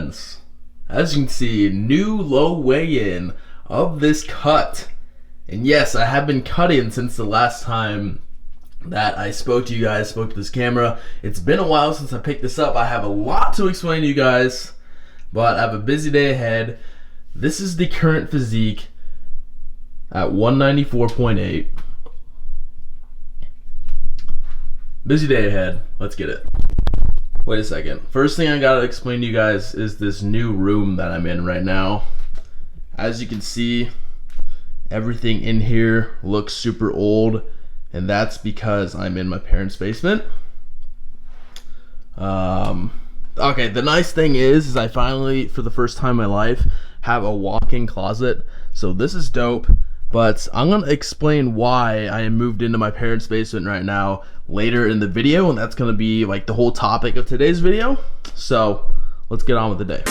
friends, as you can see, new low weigh-in of this cut. And yes, I have been cutting since the last time that I spoke to you guys, spoke to this camera. It's been a while since I picked this up. I have a lot to explain to you guys, but I have a busy day ahead. This is the current physique at 194.8. Busy day ahead. Let's get it. Wait a second. First thing I gotta explain to you guys is this new room that I'm in right now. As you can see, everything in here looks super old, and that's because I'm in my parents' basement. Okay, the nice thing is I finally, for the first time in my life, have a walk-in closet. So this is dope, but I'm gonna explain why I moved into my parents' basement right now later in the video, and that's gonna be like the whole topic of today's video. So let's get on with the day.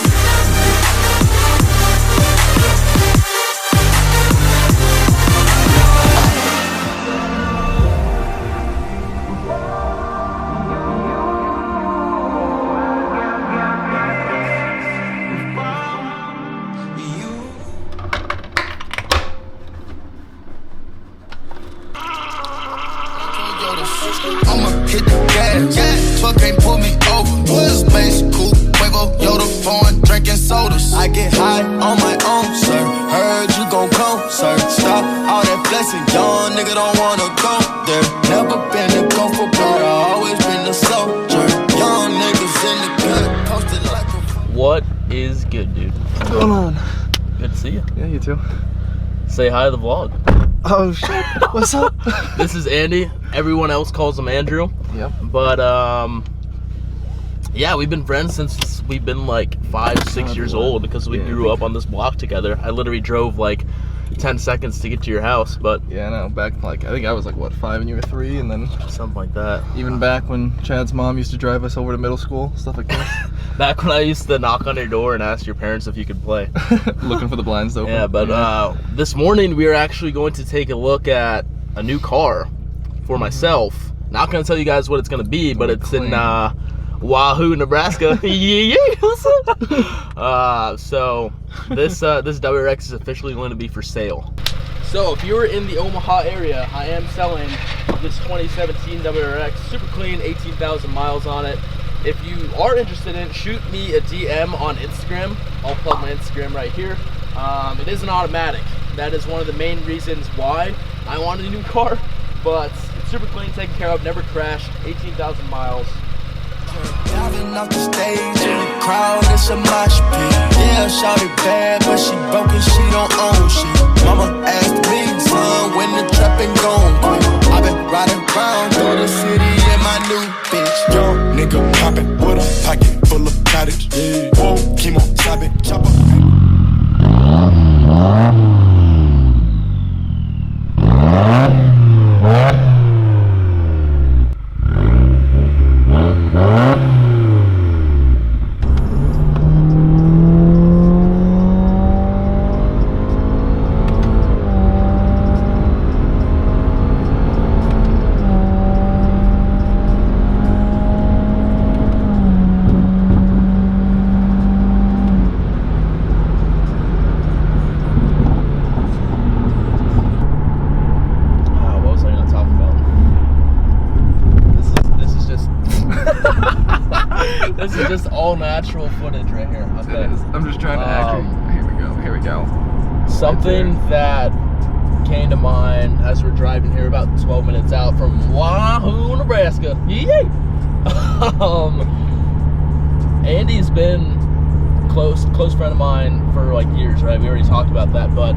I'ma hit the gas, truck can't pull me over. Space coupe, Quavo, Yoda, foreign, drinking sodas. I get high on my own, sir. Heard you gon' come, sir. Stop all that flexing, young nigga don't wanna go there. Never been a gopher, but I always been a soldier. Young niggas in the cut, posted like a... What is good, dude? What's going on? Good to see you. Yeah, you too. Say hi to the vlog. Oh shit, what's up? This is Andy. Everyone else calls him Andrew. Yep. But yeah, we've been friends since we've been like 5-6 years old, because we grew up on this block together. I literally drove like 10 seconds to get to your house, but yeah, no, back like I think I was like what, 5 and you were 3, and then something like that. Even back when Chad's mom used to drive us over to middle school, stuff like that. Back when I used to knock on your door and ask your parents if you could play. Looking for the blinds to open. Yeah, but this morning we are actually going to take a look at a new car for myself. Not gonna tell you guys what it's gonna be, but it's in Wahoo, Nebraska. Yeah, what's up? So this WRX is officially going to be for sale. So if you're in the Omaha area, I am selling this 2017 WRX, super clean, 18,000 miles on it. If you are interested in it, shoot me a DM on Instagram. I'll plug my Instagram right here. It is an automatic. That is one of the main reasons why I wanted a new car, but it's super clean, taken care of, never crashed, 18,000 miles. Diving off the stage in the crowd, it's a mosh pit. Yeah, shawty bad, but she broken, she don't own shit. Mama asked me, son, when the trapping gon' quit. I been riding around through the city in my new bitch. Young nigga poppin' with a pocket full of cottage. Yeah. Whoa, chemo, stop it, chopper. This is just all natural footage right here. Okay. I'm just trying to act. Here we go. Something that came to mind as we're driving here, about 12 minutes out from Wahoo, Nebraska. Yay! Andy's been close friend of mine for like years, right? We already talked about that, but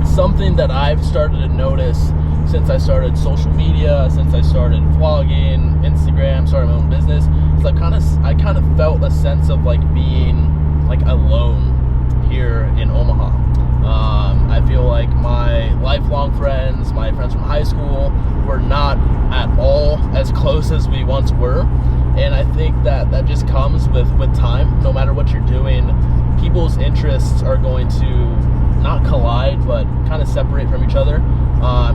something that I've started to notice since I started social media, since I started vlogging, Instagram, started my own business, is I kind of felt a sense of like being like alone here in Omaha. I feel like my lifelong friends, my friends from high school, were not at all as close as we once were, and I think that just comes with time. No matter what you're doing, people's interests are going to not collide, but kind of separate from each other.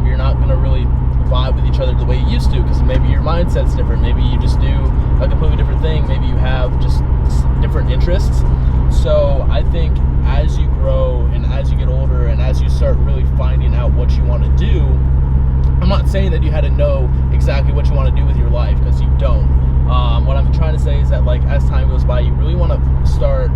You're not going to really vibe with each other the way you used to, because maybe your mindset's different. Maybe you just do a completely different thing. Maybe you have just different interests. So I think as you grow and as you get older and as you start really finding out what you want to do, I'm not saying that you had to know exactly what you want to do with your life, because you don't. What I'm trying to say is that, like, as time goes by, you really want to start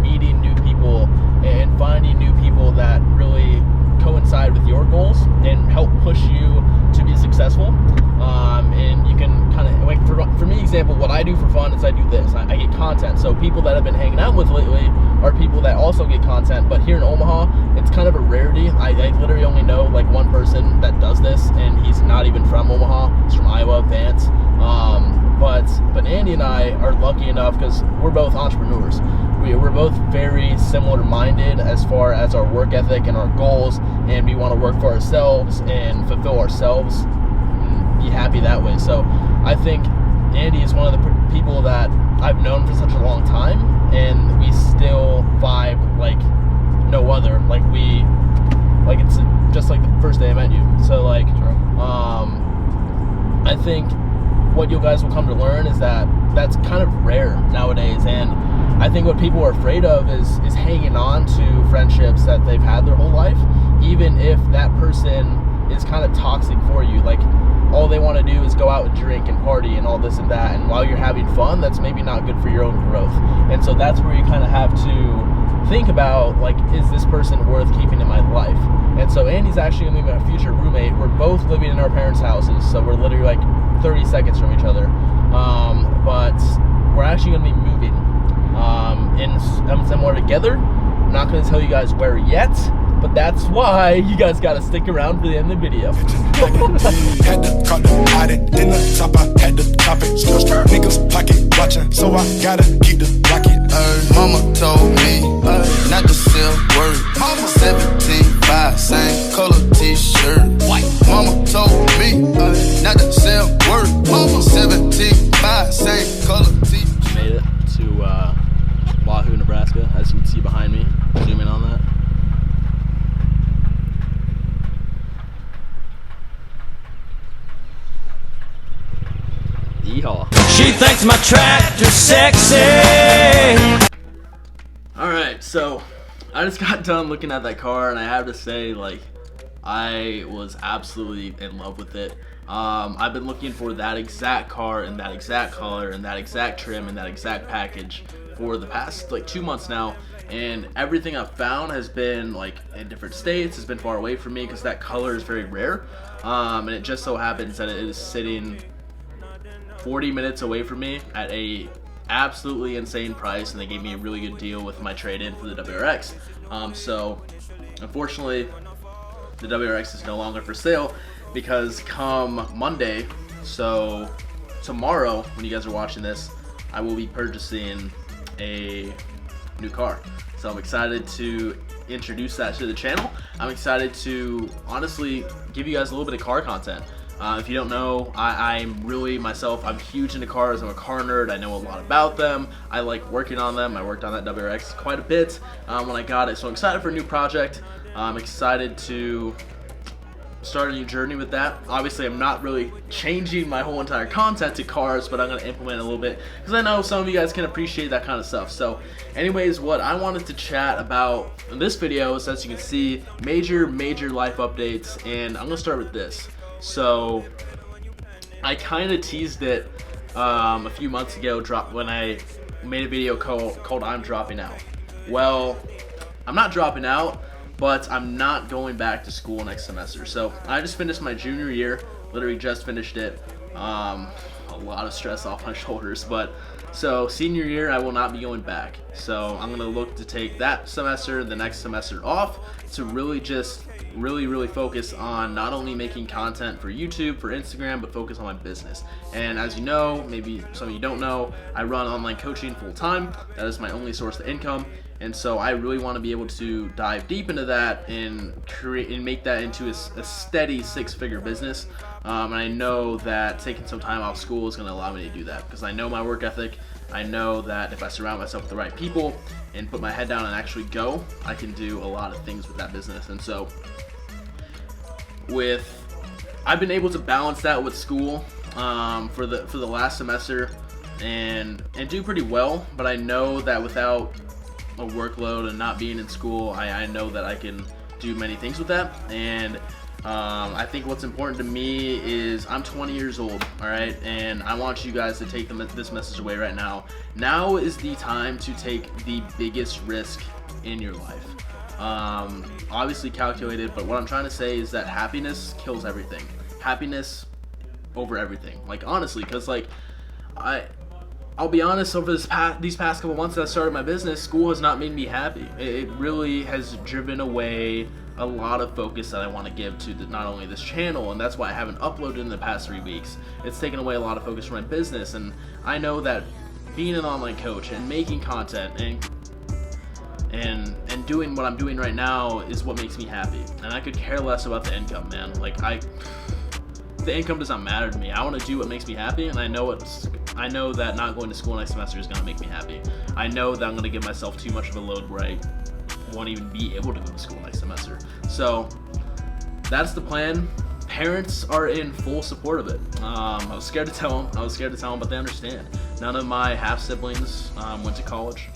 meeting new people and finding new people that really coincide with your goals and help push you to be successful. And you can kind of, like, for me, example, what I do for fun is I do this. I get content. So people that I've been hanging out with lately are people that also get content. But here in Omaha, it's kind of a rarity. I literally only know like one person that does this, and he's not even from Omaha. He's from Iowa, Vance. But Andy and I are lucky enough because we're both entrepreneurs. We're both very similar minded as far as our work ethic and our goals, and we want to work for ourselves and fulfill ourselves and be happy that way. So I think Andy is one of the people that I've known for such a long time, and we still vibe like no other. Like it's just like the first day I met you. So like, I think what you guys will come to learn is that that's kind of rare nowadays, and I think what people are afraid of is hanging on to friendships that they've had their whole life, even if that person is kind of toxic for you. Like, all they want to do is go out and drink and party and all this and that, and while you're having fun, that's maybe not good for your own growth. And so that's where you kind of have to think about, like, is this person worth keeping in my life? And so Andy's actually going to be my future roommate. We're both living in our parents' houses, so we're literally like 30 seconds from each other. But we're actually going to be moving in somewhere together. I'm not going to tell you guys where yet, but that's why you guys got to stick around for the end of the video. Had to call the audit, then the top, I had to top it. Niggas pocket watching, so I gotta keep the rocket. Mama told me not to sell word. 17.5, same color t-shirt. Mama told me not to sell word. 17.5, same color t-shirt. Made it to Wahoo, Nebraska, as you can see behind me. Zoom in on that. Yeehaw. She thinks my tractor's sexy. Alright, so I just got done looking at that car, and I have to say, like, I was absolutely in love with it. I've been looking for that exact car in that exact color and that exact trim and that exact package for the past like 2 months now, and everything I've found has been like in different states. It's been far away from me because that color is very rare, and it just so happens that it is sitting 40 minutes away from me at a absolutely insane price, and they gave me a really good deal with my trade-in for the WRX. So unfortunately the WRX is no longer for sale, because come Monday, so tomorrow when you guys are watching this, I will be purchasing a new car. So I'm excited to introduce that to the channel. I'm excited to honestly give you guys a little bit of car content. If you don't know, I'm really myself, I'm huge into cars. I'm a car nerd. I know a lot about them. I like working on them. I worked on that WRX quite a bit when I got it. So I'm excited for a new project. I'm excited to start a new journey with that. Obviously, I'm not really changing my whole entire content to cars, but I'm going to implement a little bit because I know some of you guys can appreciate that kind of stuff. So anyways, what I wanted to chat about in this video is, as you can see, major life updates, and I'm going to start with this. So I kind of teased it a few months ago when I made a video called I'm Dropping Out. Well, I'm not dropping out, but I'm not going back to school next semester. So I just finished my junior year, literally just finished it. A lot of stress off my shoulders, but so senior year I will not be going back. So I'm gonna look to take that semester, the next semester off, to really just really focus on not only making content for YouTube, for Instagram, but focus on my business. And as you know, maybe some of you don't know, I run online coaching full time. That is my only source of income. And so I really want to be able to dive deep into that and create and make that into a steady 6-figure business. And I know that taking some time off school is going to allow me to do that, because I know my work ethic. I know that if I surround myself with the right people and put my head down and actually go, I can do a lot of things with that business. And so with I've been able to balance that with school for the last semester and do pretty well. But I know that without a workload and not being in school, I know that I can do many things with that. And I think what's important to me is I'm 20 years old, all right, and I want you guys to take this message away right now. Now is the time to take the biggest risk in your life. Obviously calculated, but what I'm trying to say is that happiness kills everything. Happiness over everything. Like, honestly, because like I'll be honest, over these past couple months that I started my business, school has not made me happy. It really has driven away a lot of focus that I want to give to not only this channel, and that's why I haven't uploaded in the past 3 weeks. It's taken away a lot of focus from my business, and I know that being an online coach and making content and doing what I'm doing right now is what makes me happy. And I could care less about the income, man. Like, the income does not matter to me. I want to do what makes me happy, and I know that not going to school next semester is going to make me happy. I know that I'm going to give myself too much of a load where I won't even be able to go to school next semester. So that's the plan. Parents are in full support of it. I was scared to tell them, but they understand. None of my half siblings went to college.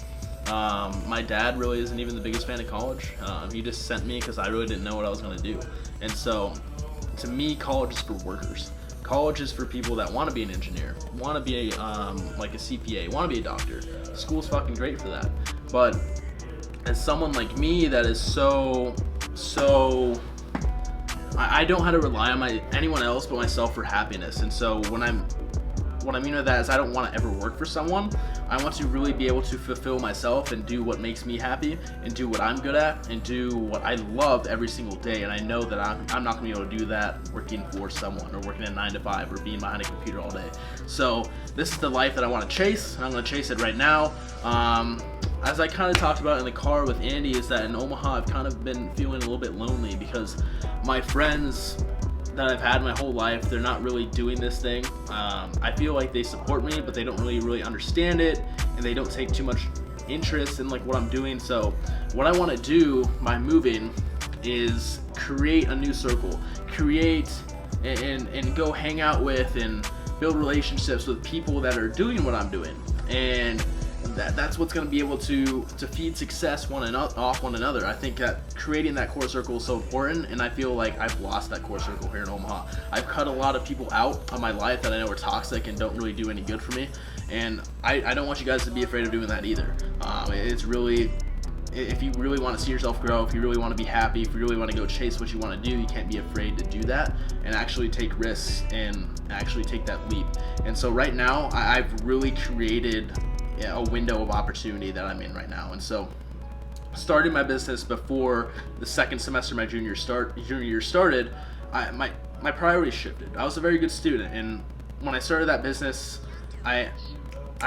My dad really isn't even the biggest fan of college. He just sent me because I really didn't know what I was going to do. And so to me, college is for workers. College is for people that want to be an engineer, want to be like a CPA, want to be a doctor. School's fucking great for that. But as someone like me that is so I don't have to rely on anyone else but myself for happiness. And so what I mean by that is I don't want to ever work for someone. I want to really be able to fulfill myself and do what makes me happy and do what I'm good at and do what I love every single day. And I know that I'm not going to be able to do that working for someone or working a 9 to 5 or being behind a computer all day. So this is the life that I want to chase, and I'm going to chase it right now. As I kind of talked about in the car with Andy, is that in Omaha I've kind of been feeling a little bit lonely because my friends that I've had my whole life, they're not really doing this thing. I feel like they support me, but they don't really understand it, and they don't take too much interest in like what I'm doing. So what I want to do by moving is create a new circle, create and go hang out with and build relationships with people that are doing what I'm doing, and that's what's going to be able to feed success off one another. I think that creating that core circle is so important, and I feel like I've lost that core circle here in Omaha. I've cut a lot of people out of my life that I know are toxic and don't really do any good for me, and I don't want you guys to be afraid of doing that either. It's really, if you really want to see yourself grow, if you really want to be happy, if you really want to go chase what you want to do, you can't be afraid to do that and actually take risks and actually take that leap. And so right now I've really created a window of opportunity that I'm in right now. And so starting my business before the second semester of my junior year started, my priorities shifted. I was a very good student, and when I started that business, I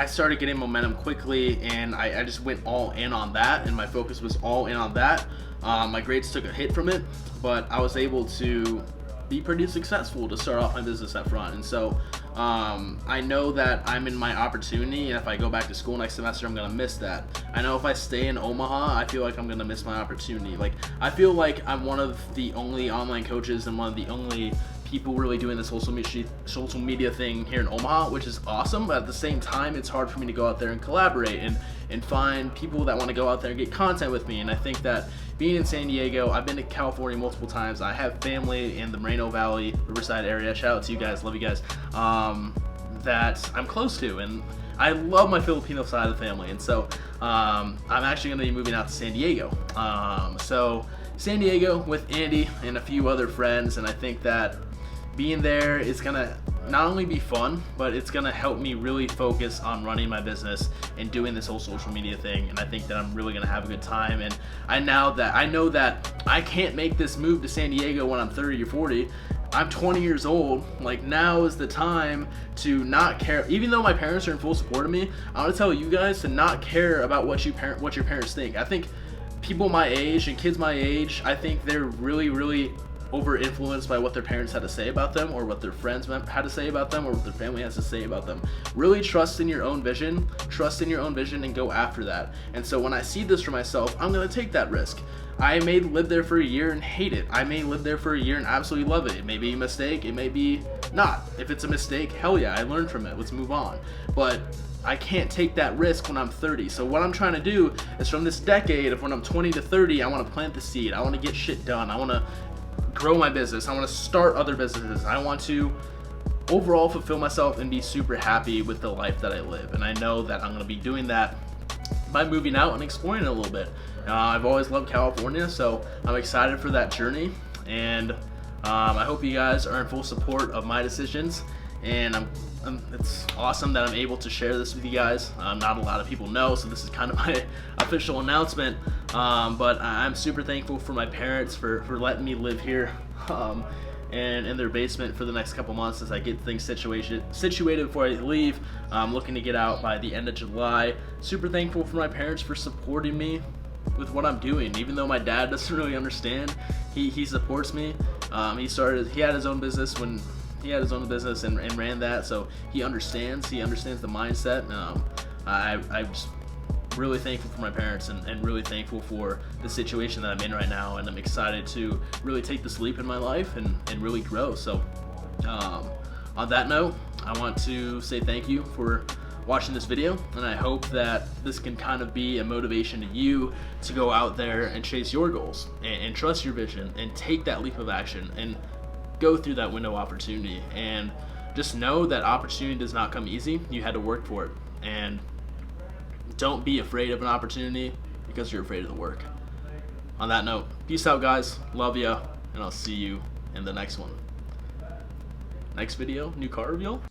started getting momentum quickly, and I just went all in on that, and my focus was all in on that. My grades took a hit from it, but I was able to be pretty successful to start off my business up front. And so I know that I'm in my opportunity, and if I go back to school next semester, I'm gonna miss that. I know if I stay in Omaha, I feel like I'm gonna miss my opportunity. Like, I feel like I'm one of the only online coaches and one of the only people really doing this social media thing here in Omaha, which is awesome. But at the same time, it's hard for me to go out there and collaborate and find people that want to go out there and get content with me. And I think that being in San Diego, I've been to California multiple times. I have family in the Moreno Valley, Riverside area. Shout out to you guys, love you guys. That I'm close to, and I love my Filipino side of the family. And so I'm actually going to be moving out to San Diego. So San Diego with Andy and a few other friends, and I think that being there is gonna not only be fun, but it's gonna help me really focus on running my business and doing this whole social media thing. And I think that I'm really gonna have a good time. And I know that I can't make this move to San Diego when I'm 30 or 40. I'm 20 years old. Like, now is the time to not care. Even though my parents are in full support of me, I want to tell you guys to not care about what your parents think. I think people my age and kids my age, I think they're really over influenced by what their parents had to say about them, or what their friends had to say about them, or what their family has to say about them. Really trust in your own vision, and go after that. And so when I see this for myself, I'm gonna take that risk. I may live there for a year and hate it. I may live there for a year and absolutely love it. It may be a mistake, it may be not. If it's a mistake, hell yeah, I learned from it, let's move on. But I can't take that risk when I'm 30. So what I'm trying to do is, from this decade of when I'm 20 to 30, I want to plant the seed. I want to get shit done. I want to grow my business. I want to start other businesses. I want to overall fulfill myself and be super happy with the life that I live. And I know that I'm going to be doing that by moving out and exploring it a little bit. I've always loved California, so I'm excited for that journey. And I hope you guys are in full support of my decisions. And it's awesome that I'm able to share this with you guys. Not a lot of people know, so this is kind of my official announcement. But I'm super thankful for my parents for letting me live here and in their basement for the next couple months as I get things situated before I leave. I'm looking to get out by the end of July. Super thankful for my parents for supporting me with what I'm doing. Even though my dad doesn't really understand, he supports me. He had his own business and ran that, so he understands the mindset. I'm just really thankful for my parents and really thankful for the situation that I'm in right now, and I'm excited to really take this leap in my life and really grow. So on that note, I want to say thank you for watching this video, and I hope that this can kind of be a motivation to you to go out there and chase your goals and trust your vision and take that leap of action and go through that window of opportunity. And just know that opportunity does not come easy. You had to work for it, and don't be afraid of an opportunity because you're afraid of the work. On that note, peace out, guys. Love ya, and I'll see you in the next one. Next video, new car reveal.